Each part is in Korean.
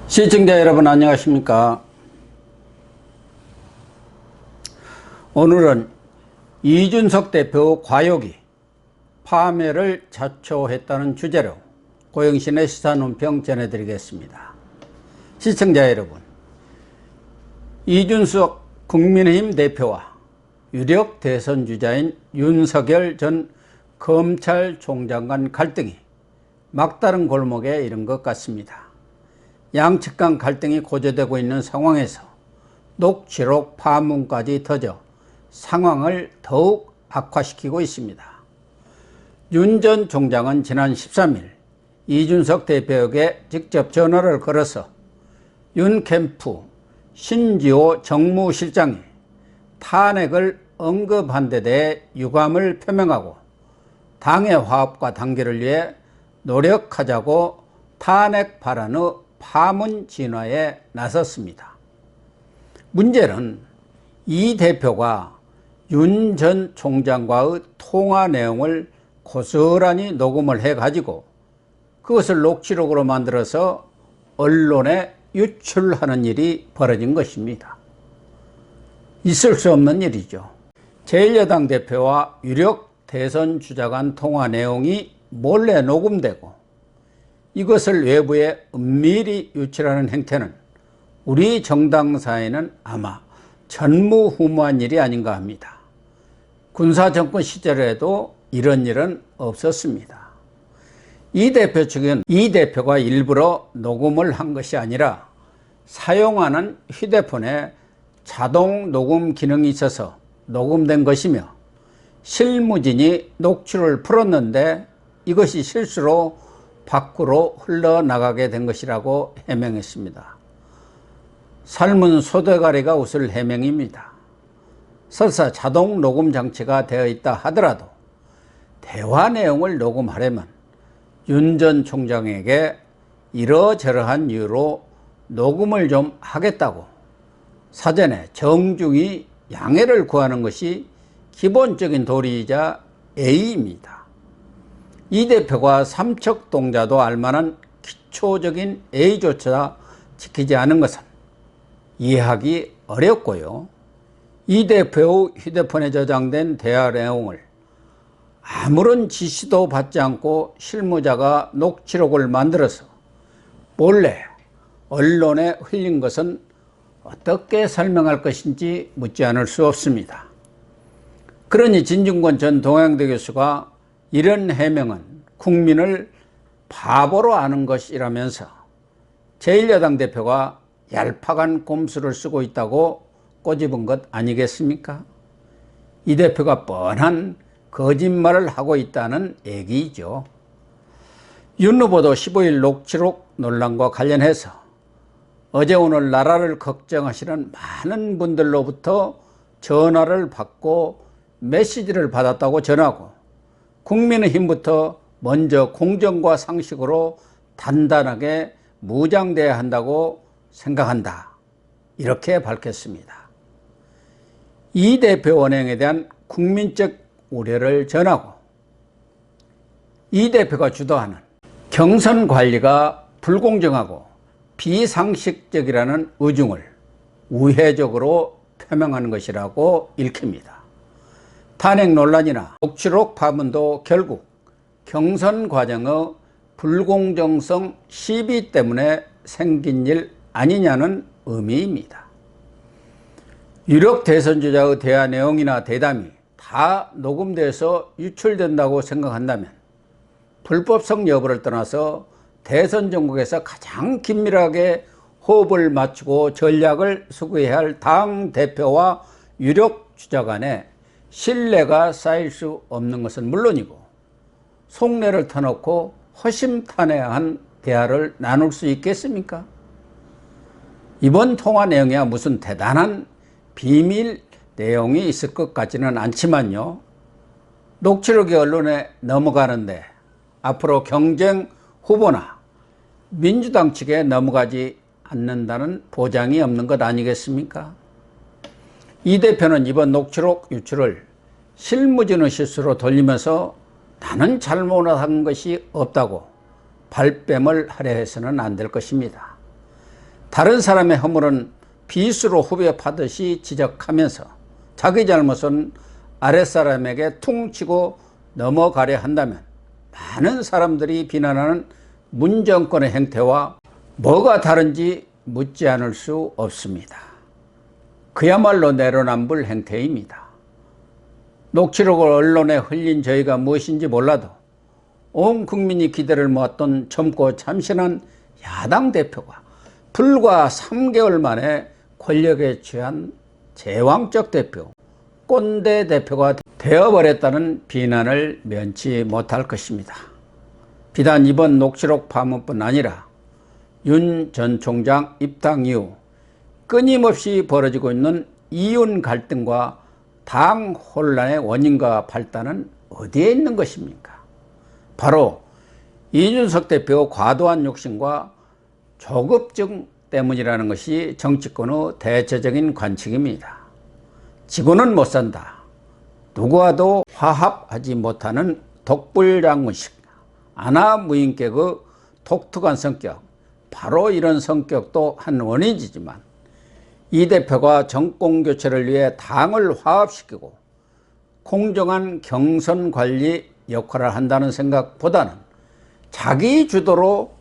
시청자 여러분 안녕하십니까. 오늘은 이준석 대표 과욕이 파멸을 자초했다는 주제로 고영신의 시사논평 전해드리겠습니다. 시청자 여러분, 이준석 국민의힘 대표와 유력 대선 주자인 윤석열 전 검찰총장 간 갈등이 막다른 골목에 이른 것 같습니다. 양측 간 갈등이 고조되고 있는 상황에서 녹취록 파문까지 터져 상황을 더욱 악화시키고 있습니다. 윤 전 총장은 지난 13일 이준석 대표에게 직접 전화를 걸어서 윤 캠프 신지호 정무실장이 탄핵을 언급한 데 대해 유감을 표명하고 당의 화합과 단결을 위해 노력하자고 탄핵 발언의 파문 진화에 나섰습니다. 문제는 이 대표가 윤 전 총장과의 통화 내용을 고스란히 녹음을 해가지고 그것을 녹취록으로 만들어서 언론에 유출하는 일이 벌어진 것입니다. 있을 수 없는 일이죠. 제1야당 대표와 유력 대선 주자 간 통화 내용이 몰래 녹음되고 이것을 외부에 은밀히 유출하는 행태는 우리 정당사에는 아마 전무후무한 일이 아닌가 합니다. 군사정권 시절에도 이런 일은 없었습니다. 이 대표 측은 이 대표가 일부러 녹음을 한 것이 아니라 사용하는 휴대폰에 자동 녹음 기능이 있어서 녹음된 것이며 실무진이 녹취를 풀었는데 이것이 실수로 밖으로 흘러나가게 된 것이라고 해명했습니다. 삶은 소대가리가 웃을 해명입니다. 설사 자동 녹음 장치가 되어 있다 하더라도 대화 내용을 녹음하려면 윤 전 총장에게 이러저러한 이유로 녹음을 좀 하겠다고 사전에 정중히 양해를 구하는 것이 기본적인 도리이자 예의입니다. 이 대표가 삼척동자도 알만한 기초적인 예의조차 지키지 않은 것은 이해하기 어렵고요. 이 대표의 휴대폰에 저장된 대화 내용을 아무런 지시도 받지 않고 실무자가 녹취록을 만들어서 몰래 언론에 흘린 것은 어떻게 설명할 것인지 묻지 않을 수 없습니다. 그러니 진중권 전 동양대 교수가 이런 해명은 국민을 바보로 아는 것이라면서 제1야당 대표가 얄팍한 꼼수를 쓰고 있다고 꼬집은 것 아니겠습니까? 이 대표가 뻔한 거짓말을 하고 있다는 얘기죠. 윤 후보도 15일 녹취록 논란과 관련해서 어제 오늘 나라를 걱정하시는 많은 분들로부터 전화를 받고 메시지를 받았다고 전하고 국민의힘부터 먼저 공정과 상식으로 단단하게 무장돼야 한다고 생각한다. 이렇게 밝혔습니다. 이 대표 원행에 대한 국민적 우려를 전하고 이 대표가 주도하는 경선 관리가 불공정하고 비상식적이라는 의중을 우회적으로 표명하는 것이라고 읽힙니다. 탄핵 논란이나 녹취록 파문도 결국 경선 과정의 불공정성 시비 때문에 생긴 일 아니냐는 의미입니다. 유력 대선 주자의 대화 내용이나 대담이 다 녹음돼서 유출된다고 생각한다면 불법성 여부를 떠나서 대선 전국에서 가장 긴밀하게 호흡을 맞추고 전략을 수구해야 할 당 대표와 유력 주자 간에 신뢰가 쌓일 수 없는 것은 물론이고 속내를 터놓고 허심탄회한 대화를 나눌 수 있겠습니까? 이번 통화 내용이야 무슨 대단한 비밀 내용이 있을 것 같지는 않지만요. 녹취록이 언론에 넘어가는데 앞으로 경쟁 후보나 민주당 측에 넘어가지 않는다는 보장이 없는 것 아니겠습니까? 이 대표는 이번 녹취록 유출을 실무진의 실수로 돌리면서 나는 잘못한 것이 없다고 발뺌을 하려 해서는 안 될 것입니다. 다른 사람의 허물은 빗으로 후벼 파듯이 지적하면서 자기 잘못은 아랫사람에게 퉁치고 넘어가려 한다면 많은 사람들이 비난하는 문 정권의 행태와 뭐가 다른지 묻지 않을 수 없습니다. 그야말로 내로남불 행태입니다. 녹취록을 언론에 흘린 저희가 무엇인지 몰라도 온 국민이 기대를 모았던 젊고 참신한 야당 대표가 불과 3개월 만에 권력에 취한 제왕적 대표, 꼰대 대표가 되어버렸다는 비난을 면치 못할 것입니다. 비단 이번 녹취록 파문뿐 아니라 윤 전 총장 입당 이후 끊임없이 벌어지고 있는 이윤 갈등과 당 혼란의 원인과 발단은 어디에 있는 것입니까? 바로 이준석 대표의 과도한 욕심과 조급증 때문이라는 것이 정치권의 대체적인 관측입니다. 지구는 못 산다. 누구와도 화합하지 못하는 독불장군식, 아나무인격의 독특한 성격, 바로 이런 성격도 한 원인이지만 이 대표가 정권교체를 위해 당을 화합시키고 공정한 경선 관리 역할을 한다는 생각보다는 자기 주도로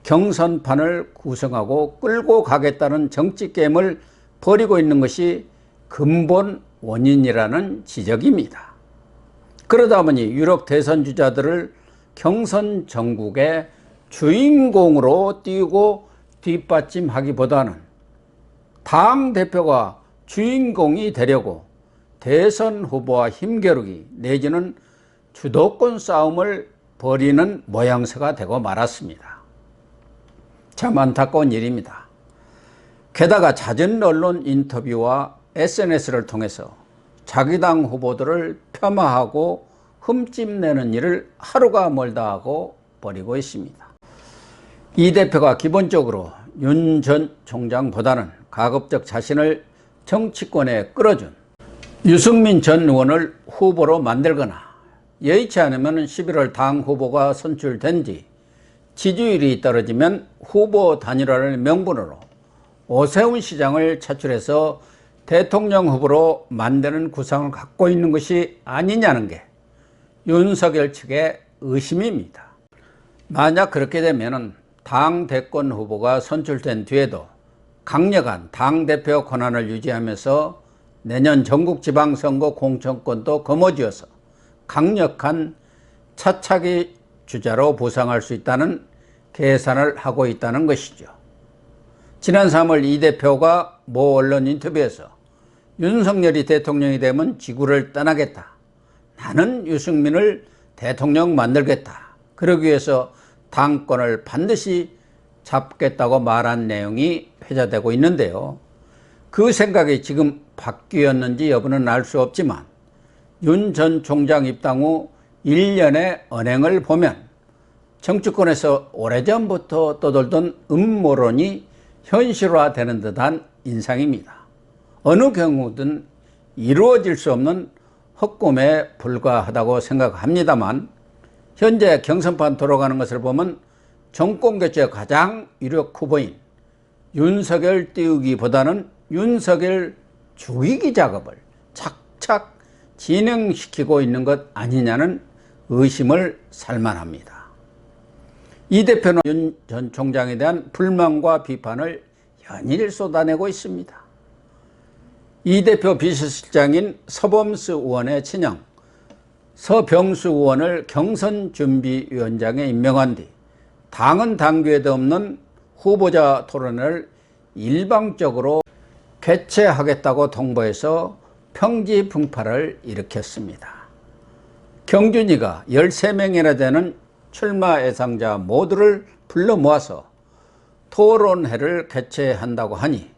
경선판을 구성하고 끌고 가겠다는 정치 게임을 벌이고 있는 것이 근본 원인이라는 지적입니다. 그러다 보니 유력 대선 주자들을 경선 전국의 주인공으로 띄우고 뒷받침하기보다는 당대표가 주인공이 되려고 대선 후보와 힘겨루기 내지는 주도권 싸움을 벌이는 모양새가 되고 말았습니다. 참 안타까운 일입니다. 게다가 잦은 언론 인터뷰와 SNS를 통해서 자기 당 후보들을 폄하하고 흠집내는 일을 하루가 멀다 하고 벌이고 있습니다. 이 대표가 기본적으로 윤 전 총장보다는 가급적 자신을 정치권에 끌어준 유승민 전 의원을 후보로 만들거나 여의치 않으면 11월 당 후보가 선출된 뒤 지지율이 떨어지면 후보 단일화를 명분으로 오세훈 시장을 차출해서 대통령 후보로 만드는 구상을 갖고 있는 것이 아니냐는 게 윤석열 측의 의심입니다. 만약 그렇게 되면 당 대권 후보가 선출된 뒤에도 강력한 당대표 권한을 유지하면서 내년 전국 지방선거 공천권도 거머쥐어서 강력한 차차기 주자로 부상할 수 있다는 계산을 하고 있다는 것이죠. 지난 3월 이 대표가 모 언론 인터뷰에서 윤석열이 대통령이 되면 지구를 떠나겠다. 나는 유승민을 대통령 만들겠다. 그러기 위해서 당권을 반드시 잡겠다고 말한 내용이 회자되고 있는데요. 그 생각이 지금 바뀌었는지 여부는 알 수 없지만 윤 전 총장 입당 후 1년의 언행을 보면 정치권에서 오래전부터 떠돌던 음모론이 현실화되는 듯한 인상입니다. 어느 경우든 이루어질 수 없는 헛꿈에 불과하다고 생각합니다만 현재 경선판 돌아가는 것을 보면 정권교체 가장 유력 후보인 윤석열 띄우기보다는 윤석열 죽이기 작업을 착착 진행시키고 있는 것 아니냐는 의심을 살만합니다. 이 대표는 윤 전 총장에 대한 불만과 비판을 연일 쏟아내고 있습니다. 이 대표 비서실장인 서범수 의원의 친형 서병수 의원을 경선준비위원장에 임명한 뒤 당은 당규에도 없는 후보자 토론회를 일방적으로 개최하겠다고 통보해서 평지풍파를 일으켰습니다. 경준이가 13명이나 되는 출마 예상자 모두를 불러 모아서 토론회를 개최한다고 하니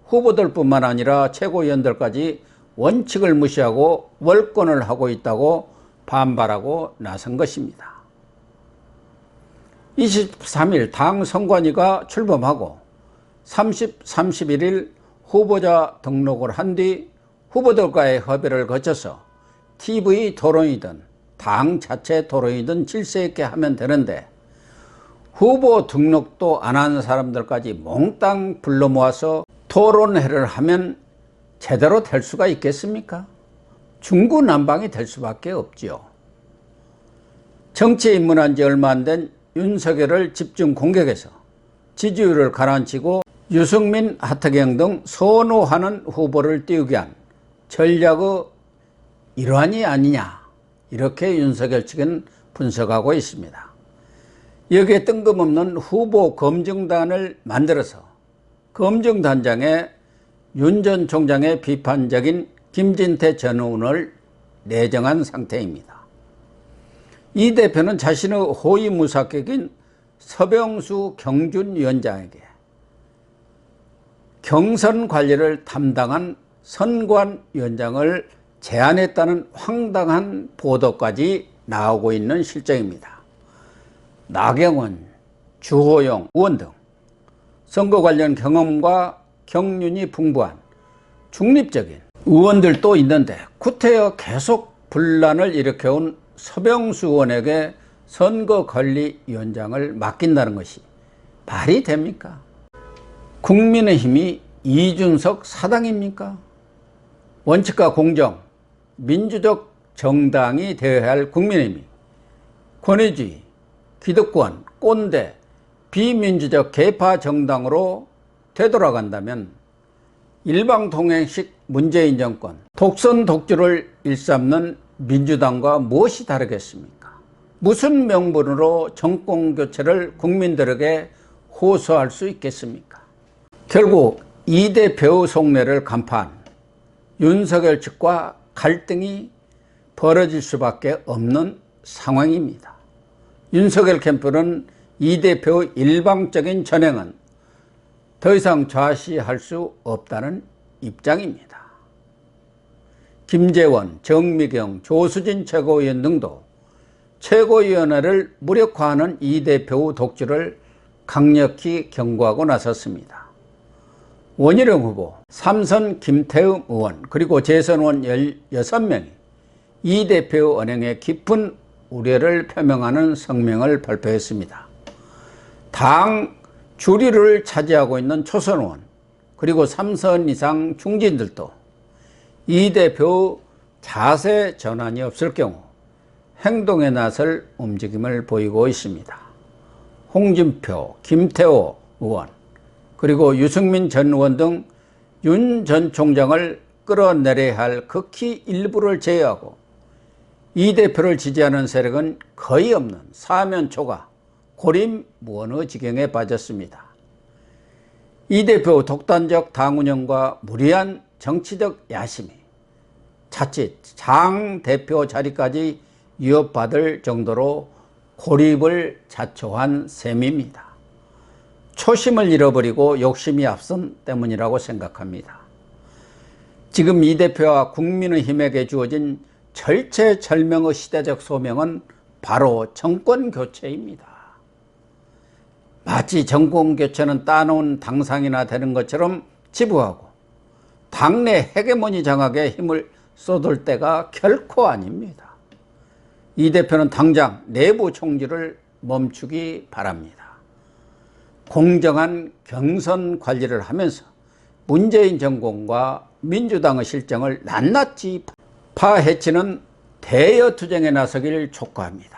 후보들뿐만 아니라 최고위원들까지 원칙을 무시하고 월권을 하고 있다고 반발하고 나선 것입니다. 23일 당 선관위가 출범하고 31일 후보자 등록을 한 뒤 후보들과의 협의를 거쳐서 TV 토론이든 당 자체 토론이든 질서 있게 하면 되는데 후보 등록도 안 한 사람들까지 몽땅 불러 모아서 토론회를 하면 제대로 될 수가 있겠습니까? 중구난방이 될 수밖에 없지요. 정치에 입문한 지 얼마 안 된 윤석열을 집중 공격해서 지지율을 가라앉히고 유승민, 하태경 등 선호하는 후보를 띄우게 한 전략의 일환이 아니냐, 이렇게 윤석열 측은 분석하고 있습니다. 여기에 뜬금없는 후보 검증단을 만들어서 검증단장에 윤 전 총장의 비판적인 김진태 전 의원을 내정한 상태입니다. 이 대표는 자신의 호위무사격인 서병수 경준위원장에게 경선 관리를 담당한 선관위원장을 제안했다는 황당한 보도까지 나오고 있는 실정입니다. 나경원, 주호영 의원 등 선거 관련 경험과 경륜이 풍부한 중립적인 의원들도 있는데 구태여 계속 분란을 일으켜온 서병수 의원에게 선거관리위원장을 맡긴다는 것이 말이 됩니까? 국민의힘이 이준석 사당입니까? 원칙과 공정, 민주적 정당이 되어야 할 국민의힘이 권위주의, 기득권, 꼰대, 비민주적 개파 정당으로 되돌아간다면 일방통행식 문재인 정권, 독선 독주를 일삼는 민주당과 무엇이 다르겠습니까? 무슨 명분으로 정권교체를 국민들에게 호소할 수 있겠습니까? 결국 이 대표의 속내를 간파한 윤석열 측과 갈등이 벌어질 수밖에 없는 상황입니다. 윤석열 캠프는 이 대표의 일방적인 전행은 더 이상 좌시할 수 없다는 입장입니다. 김재원, 정미경, 조수진 최고위원 등도 최고위원회를 무력화하는 이 대표의 독주를 강력히 경고하고 나섰습니다. 원희룡 후보, 삼선 김태흠 의원, 그리고 재선 의원 16명이 이 대표의 언행에 깊은 우려를 표명하는 성명을 발표했습니다. 당 주류를 차지하고 있는 초선 의원, 그리고 3선 이상 중진들도 이 대표의 자세 전환이 없을 경우 행동에 나설 움직임을 보이고 있습니다. 홍준표, 김태호 의원, 그리고 유승민 전 의원 등 윤 전 총장을 끌어내려야 할 극히 일부를 제외하고 이 대표를 지지하는 세력은 거의 없는 사면초가 고립무원의 지경에 빠졌습니다. 이 대표의 독단적 당 운영과 무리한 정치적 야심이 자칫 장 대표 자리까지 위협받을 정도로 고립을 자초한 셈입니다. 초심을 잃어버리고 욕심이 앞선 때문이라고 생각합니다. 지금 이 대표와 국민의힘에게 주어진 절체절명의 시대적 소명은 바로 정권교체입니다. 마치 정권교체는 따놓은 당상이나 되는 것처럼 지부하고 당내 헤게모니 장악에 힘을 쏟을 때가 결코 아닙니다. 이 대표는 당장 내부 총질을 멈추기 바랍니다. 공정한 경선 관리를 하면서 문재인 정권과 민주당의 실정을 낱낱이 파헤치는 대여투쟁에 나서기를 촉구합니다.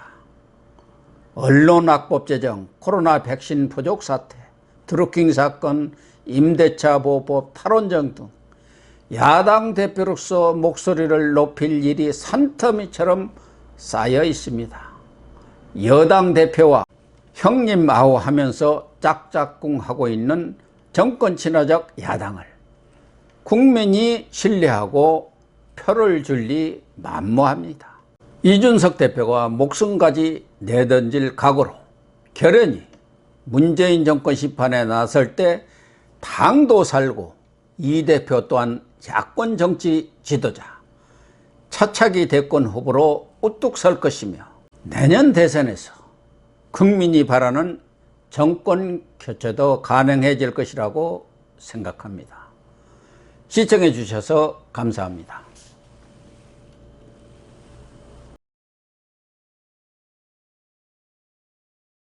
언론악법 제정, 코로나 백신 부족 사태, 드루킹 사건, 임대차 보호법 탈원정 등 야당 대표로서 목소리를 높일 일이 산더미처럼 쌓여 있습니다. 여당 대표와 형님 아우 하면서 짝짝꿍하고 있는 정권 친화적 야당을 국민이 신뢰하고 표를 줄 리 만무합니다. 이준석 대표가 목숨까지 내던질 각오로 결연히 문재인 정권 심판에 나설 때 당도 살고 이 대표 또한 야권 정치 지도자, 차차기 대권 후보로 우뚝 설 것이며 내년 대선에서 국민이 바라는 정권 교체도 가능해질 것이라고 생각합니다. 시청해 주셔서 감사합니다.